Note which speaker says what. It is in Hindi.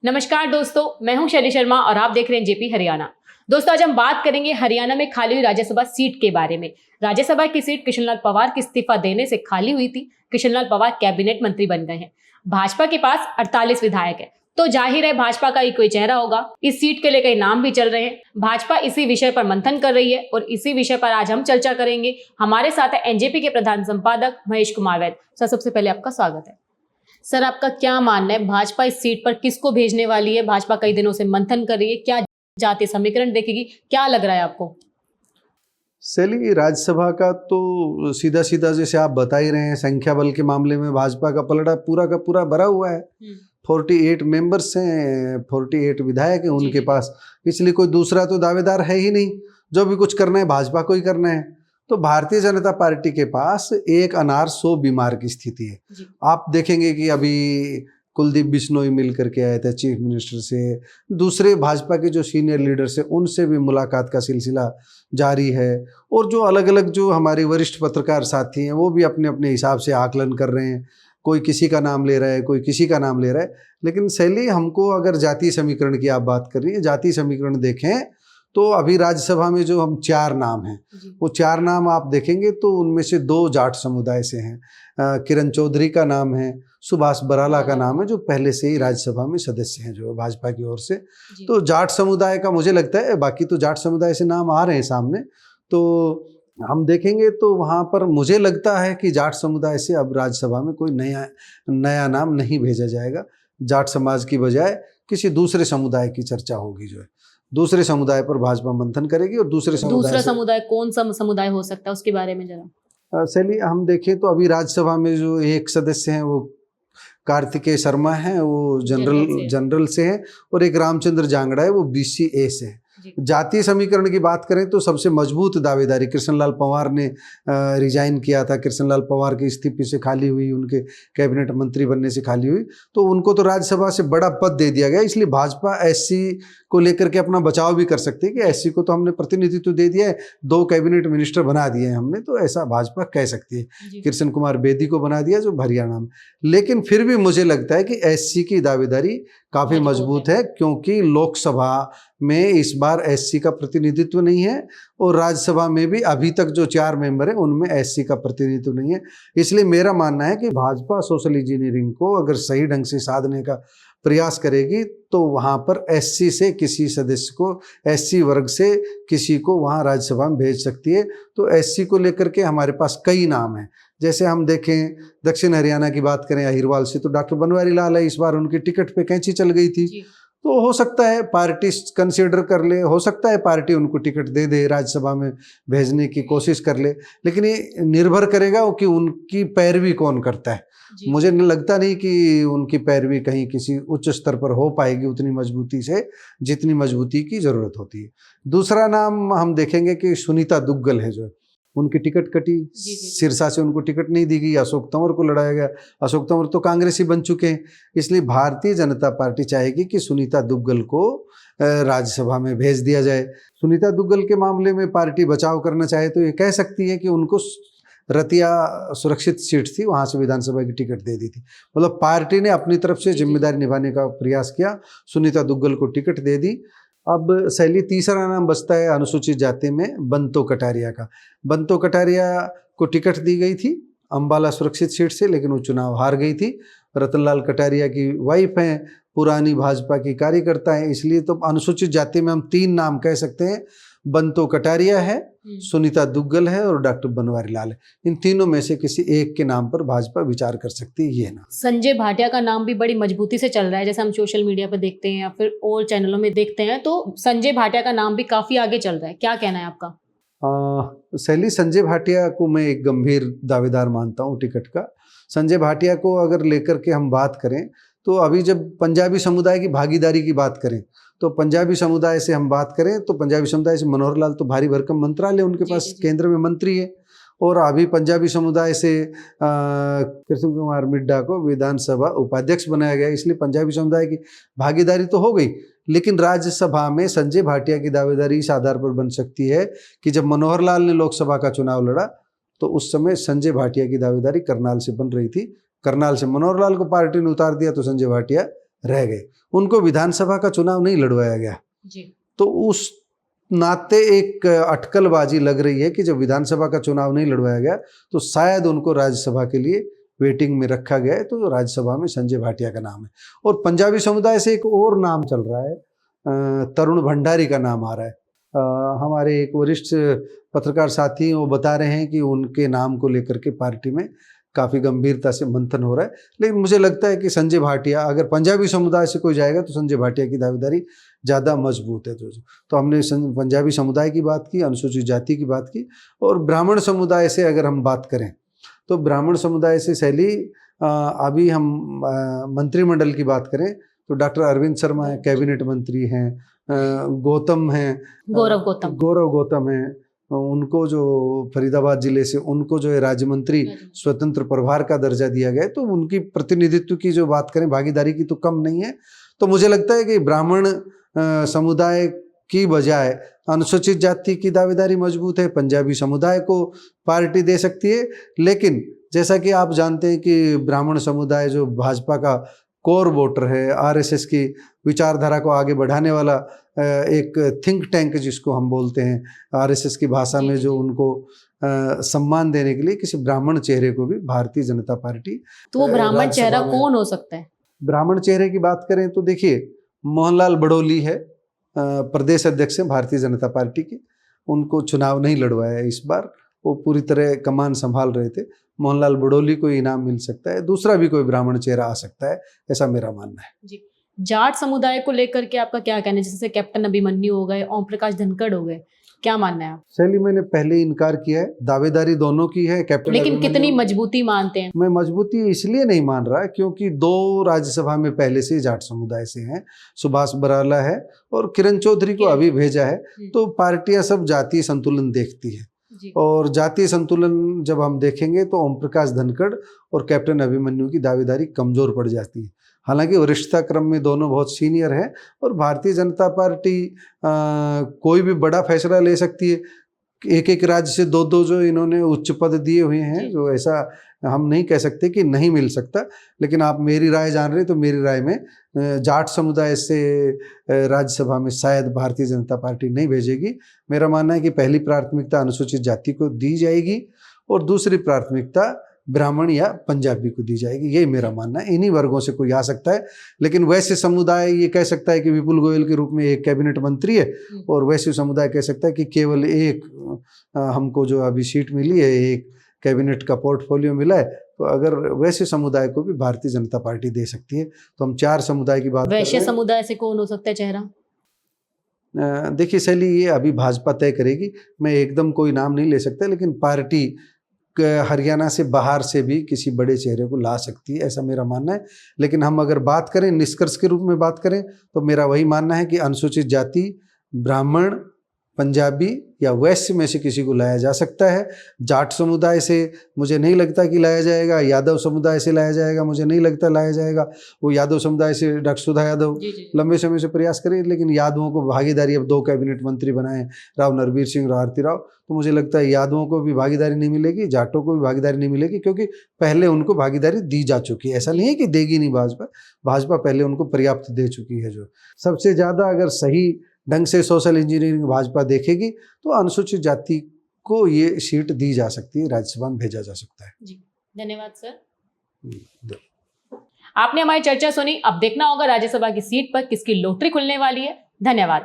Speaker 1: नमस्कार दोस्तों, मैं हूं शैली शर्मा और आप देख रहे हैं जेपी हरियाणा। दोस्तों, आज हम बात करेंगे हरियाणा में खाली हुई राज्यसभा सीट के बारे में। राज्यसभा की सीट कृष्णलाल पंवार के इस्तीफा देने से खाली हुई थी। कृष्णलाल पंवार कैबिनेट मंत्री बन गए हैं। भाजपा के पास 48 विधायक है, तो जाहिर है भाजपा का ही कोई चेहरा होगा। इस सीट के लिए कई नाम भी चल रहे हैं। भाजपा इसी विषय पर मंथन कर रही है और इसी विषय पर आज हम चर्चा करेंगे। हमारे साथ है एनजेपी के प्रधान संपादक महेश कुमार वैद। सर, सबसे पहले आपका स्वागत है। सर, आपका क्या मानना है, भाजपा इस सीट पर किसको भेजने वाली है? भाजपा कई दिनों से मंथन कर रही है, क्या जातीय समीकरण देखेगी, क्या लग रहा है आपको?
Speaker 2: शैली, राज्यसभा का तो सीधा सीधा जैसे आप बता ही रहे हैं, संख्या बल के मामले में भाजपा का पलड़ा पूरा का पूरा भरा हुआ है। 48 मेंबर्स हैं, 48 विधायक हैं उनके पास, इसलिए कोई दूसरा तो दावेदार है ही नहीं। जो भी कुछ करना है भाजपा को ही करना है। तो भारतीय जनता पार्टी के पास एक अनार 100 बीमार की स्थिति है। आप देखेंगे कि अभी कुलदीप बिश्नोई मिल करके आए थे चीफ मिनिस्टर से, दूसरे भाजपा के जो सीनियर लीडर्स हैं उनसे भी मुलाकात का सिलसिला जारी है, और जो अलग अलग जो हमारे वरिष्ठ पत्रकार साथी हैं वो भी अपने अपने हिसाब से आकलन कर रहे हैं। कोई किसी का नाम ले रहा है, कोई किसी का नाम ले रहा है। लेकिन शैली, हमको अगर जातीय समीकरण की आप बात कर रही है, जातीय समीकरण देखें तो अभी राज्यसभा में जो हम 4 नाम हैं, वो 4 नाम आप देखेंगे तो उनमें से 2 जाट समुदाय से हैं। किरण चौधरी का नाम है, सुभाष बराला का नाम है, जो पहले से ही राज्यसभा में सदस्य हैं जो भाजपा की ओर से। तो जाट समुदाय का मुझे लगता है, बाकी तो जाट समुदाय से नाम आ रहे हैं सामने, तो हम देखेंगे तो वहाँ पर मुझे लगता है कि जाट समुदाय से अब राज्यसभा में कोई नया नाम नहीं भेजा जाएगा। जाट समाज की बजाय किसी दूसरे समुदाय की चर्चा होगी, जो है दूसरे समुदाय पर भाजपा मंथन करेगी। और दूसरा
Speaker 1: समुदाय कौन सा समुदाय हो सकता है, उसके बारे में जरा।
Speaker 2: शैली, हम देखें तो अभी राज्यसभा में जो एक सदस्य हैं वो कार्तिकेय शर्मा हैं, वो जनरल से हैं, और एक रामचंद्र जांगड़ा है, वो BCA से है। जातीय समीकरण की बात करें तो सबसे मजबूत दावेदारी कृष्णलाल पंवार ने रिजाइन किया था। कृष्णलाल पंवार के इस्तीफे से खाली हुई, उनके कैबिनेट मंत्री बनने से खाली हुई, तो उनको तो राज्यसभा से बड़ा पद दे दिया गया। इसलिए भाजपा SC को लेकर के अपना बचाव भी कर सकती है कि SC को तो हमने प्रतिनिधित्व दे दिया है, 2 कैबिनेट मिनिस्टर बना दिए हैं हमने, तो ऐसा भाजपा कह सकती है। कृष्ण कुमार बेदी को बना दिया जो हरियाणा में। लेकिन फिर भी मुझे लगता है कि SC की दावेदारी काफ़ी मजबूत है, क्योंकि लोकसभा में इस बार SC का प्रतिनिधित्व नहीं है, और राज्यसभा में भी अभी तक जो 4 मेंबर हैं उनमें SC का प्रतिनिधित्व नहीं है। इसलिए मेरा मानना है कि भाजपा सोशल इंजीनियरिंग को अगर सही ढंग से साधने का प्रयास करेगी तो वहाँ पर SC से किसी सदस्य को, SC वर्ग से किसी को वहाँ राज्यसभा में भेज सकती है। तो SC को लेकर के हमारे पास कई नाम हैं। जैसे हम देखें दक्षिण हरियाणा की बात करें अहिरवाल से, तो डॉक्टर बनवारी लाल है, इस बार उनकी टिकट पे कैंची चल गई थी। तो हो सकता है पार्टी कंसीडर कर ले, हो सकता है पार्टी उनको टिकट दे दे, राज्यसभा में भेजने की कोशिश कर ले। लेकिन ये निर्भर करेगा कि उनकी पैरवी कौन करता है। मुझे लगता नहीं कि उनकी पैरवी कहीं किसी उच्च स्तर पर हो पाएगी उतनी मजबूती से, जितनी मजबूती की जरूरत होती है। दूसरा नाम हम देखेंगे कि सुनीता दुग्गल है, जो उनकी टिकट कटी, सिरसा से उनको टिकट नहीं दी गई, अशोक तंवर को लड़ाया गया। अशोक तंवर तो कांग्रेसी बन चुके हैं, इसलिए भारतीय जनता पार्टी चाहेगी कि सुनीता दुग्गल को राज्यसभा में भेज दिया जाए। सुनीता दुग्गल के मामले में पार्टी बचाव करना चाहे तो ये कह सकती है कि उनको रतिया सुरक्षित सीट थी, वहाँ से विधानसभा की टिकट दे दी थी। मतलब पार्टी ने अपनी तरफ से जिम्मेदारी निभाने का प्रयास किया, सुनीता दुग्गल को टिकट दे दी। अब शैली, तीसरा नाम बचता है अनुसूचित जाति में बंतो कटारिया का। बंतो कटारिया को टिकट दी गई थी अंबाला सुरक्षित सीट से, लेकिन वो चुनाव हार गई थी। रतनलाल कटारिया की वाइफ हैं, पुरानी भाजपा की कार्यकर्ता है, इसलिए तो अनुसूचित जाति में हम 3 नाम कह सकते हैं। बंतो कटारिया है, सुनीता दुग्गल है और डॉक्टर बनवारी लाल है। इन तीनों में से किसी एक के नाम पर भाजपा विचार कर सकती है। ये नाम
Speaker 1: संजय भाटिया का नाम भी बड़ी मजबूती से चल रहा है, जैसे हम सोशल मीडिया पर देखते हैं या फिर और चैनलों में देखते हैं, तो संजय भाटिया का नाम भी काफी आगे चल रहा है। क्या कहना है आपका?
Speaker 2: शैली, संजय भाटिया को मैं एक गंभीर दावेदार मानता हूँ टिकट का। संजय भाटिया को अगर लेकर के हम बात करें तो अभी जब पंजाबी समुदाय की भागीदारी की बात करें तो पंजाबी समुदाय से हम बात करें तो पंजाबी समुदाय से मनोहर लाल तो भारी भरकम मंत्रालय उनके पास केंद्र में मंत्री है, और अभी पंजाबी समुदाय से कृष्ण कुमार मिड्डा को विधानसभा उपाध्यक्ष बनाया गया। इसलिए पंजाबी समुदाय की भागीदारी तो हो गई, लेकिन राज्यसभा में संजय भाटिया की दावेदारी इस आधार पर बन सकती है कि जब मनोहर लाल ने लोकसभा का चुनाव लड़ा तो उस समय संजय भाटिया की दावेदारी करनाल से बन रही थी। करनाल से मनोहर लाल को पार्टी ने उतार दिया तो संजय भाटिया रह गए। उनको विधानसभा का चुनाव नहीं लड़वाया गया
Speaker 1: जी।
Speaker 2: तो उस नाते एक अटकलबाजी लग रही है कि जब विधानसभा का चुनाव नहीं लड़वाया गया तो शायद उनको राज्यसभा के लिए वेटिंग में रखा गया है। तो राज्यसभा में संजय भाटिया का नाम है। और पंजाबी समुदाय से एक और नाम चल रहा है, तरुण भंडारी का नाम आ रहा है। हमारे एक वरिष्ठ पत्रकार साथी वो बता रहे हैं कि उनके नाम को लेकर के पार्टी में काफ़ी गंभीरता से मंथन हो रहा है। लेकिन मुझे लगता है कि संजय भाटिया, अगर पंजाबी समुदाय से कोई जाएगा तो संजय भाटिया की दावेदारी ज़्यादा मजबूत है। तो हमने पंजाबी समुदाय की बात की, अनुसूचित जाति की बात की। और ब्राह्मण समुदाय से अगर हम बात करें तो ब्राह्मण समुदाय से शैली, अभी हम मंत्रिमंडल की बात करें तो डॉक्टर अरविंद शर्मा है, कैबिनेट मंत्री हैं, गौरव गौतम है, उनको जो फरीदाबाद जिले से उनको जो है राज्य मंत्री स्वतंत्र प्रभार का दर्जा दिया गया है। तो उनकी प्रतिनिधित्व की जो बात करें, भागीदारी की, तो कम नहीं है। तो मुझे लगता है कि ब्राह्मण समुदाय की बजाय अनुसूचित जाति की दावेदारी मजबूत है। पंजाबी समुदाय को पार्टी दे सकती है। लेकिन जैसा कि आप जानते हैं कि ब्राह्मण समुदाय जो भाजपा का कोर वोटर है, आरएसएस की विचारधारा को आगे बढ़ाने वाला एक थिंक टैंक जिसको हम बोलते हैं आरएसएस की भाषा में, जो उनको सम्मान देने के लिए किसी ब्राह्मण चेहरे को भी भारतीय जनता पार्टी,
Speaker 1: तो वो ब्राह्मण चेहरा कौन हो सकता है? वो
Speaker 2: चेहरे की बात करें तो देखिए, मोहनलाल बड़ौली है, प्रदेश अध्यक्ष है भारतीय जनता पार्टी के। उनको चुनाव नहीं लड़वाया इस बार, वो पूरी तरह कमान संभाल रहे थे। मोहनलाल बड़ौली को इनाम मिल सकता है, दूसरा भी कोई ब्राह्मण चेहरा आ सकता है, ऐसा मेरा मानना है
Speaker 1: जी। जाट समुदाय को लेकर के आपका क्या कहना है? जैसे कैप्टन अभिमन्यु हो गए, ओम प्रकाश धनखड़ हो गए, क्या मानना है आप?
Speaker 2: शैली, मैंने पहले इनकार किया है, दावेदारी दोनों की है कैप्टन,
Speaker 1: लेकिन कितनी मजबूती मानते हैं?
Speaker 2: मैं मजबूती इसलिए नहीं मान रहा क्योंकि 2 राज्यसभा में पहले से जाट समुदाय से हैं, सुभाष बराला है और किरण चौधरी को अभी भेजा है। तो पार्टियां सब जातीय संतुलन देखती है, और जातीय संतुलन जब हम देखेंगे तो ओम प्रकाश धनखड़ और कैप्टन अभिमन्यु की दावेदारी कमजोर पड़ जाती है। हालांकि वरिष्ठता क्रम में दोनों बहुत सीनियर हैं और भारतीय जनता पार्टी कोई भी बड़ा फैसला ले सकती है। एक राज्य से 2 जो इन्होंने उच्च पद दिए हुए हैं, जो ऐसा हम नहीं कह सकते कि नहीं मिल सकता। लेकिन आप मेरी राय जान रहे, तो मेरी राय में जाट समुदाय से राज्यसभा में शायद भारतीय जनता पार्टी नहीं भेजेगी। मेरा मानना है कि पहली प्राथमिकता अनुसूचित जाति को दी जाएगी और दूसरी प्राथमिकता ब्राह्मण या पंजाबी को दी जाएगी, यही मेरा मानना है। इन्हीं वर्गों से कोई आ सकता है। लेकिन वैश्य समुदाय ये कह सकता है कि विपुल गोयल के रूप में एक कैबिनेट मंत्री है, और वैश्य समुदाय कह सकता है कि केवल एक हमको जो अभी सीट मिली है, एक कैबिनेट का पोर्टफोलियो मिला है। तो अगर वैश्य समुदाय को भी भारतीय जनता पार्टी दे सकती है। तो हम 4 समुदाय की बात,
Speaker 1: वैश्य समुदाय से कौन हो सकता है चेहरा?
Speaker 2: देखिए शैली, ये अभी भाजपा तय करेगी, मैं एकदम कोई नाम नहीं ले सकता। लेकिन पार्टी हरियाणा से बाहर से भी किसी बड़े चेहरे को ला सकती है, ऐसा मेरा मानना है। लेकिन हम अगर बात करें, निष्कर्ष के रूप में बात करें, तो मेरा वही मानना है कि अनुसूचित जाति, ब्राह्मण, पंजाबी या वैश्य में से किसी को लाया जा सकता है। जाट समुदाय से मुझे नहीं लगता कि लाया जाएगा, यादव समुदाय से लाया जाएगा, मुझे नहीं लगता लाया जाएगा। वो यादव समुदाय से डॉक्टर सुधा यादव लंबे समय से प्रयास करें, लेकिन यादवों को भागीदारी, अब 2 कैबिनेट मंत्री बनाए, राव नरबीर सिंह, राव आरती राव, तो मुझे लगता है यादवों को भी भागीदारी नहीं मिलेगी, जाटों को भी भागीदारी नहीं मिलेगी, क्योंकि पहले उनको भागीदारी दी जा चुकी है। ऐसा नहीं है कि देगी नहीं भाजपा पहले उनको पर्याप्त दे चुकी है। जो सबसे ज़्यादा अगर सही ढंग से सोशल इंजीनियरिंग भाजपा देखेगी तो अनुसूचित जाति को ये सीट दी जा सकती है, राज्यसभा में भेजा जा सकता है।
Speaker 1: जी, धन्यवाद सर। आपने हमारी चर्चा सुनी। अब देखना होगा राज्यसभा की सीट पर किसकी लॉटरी खुलने वाली है। धन्यवाद।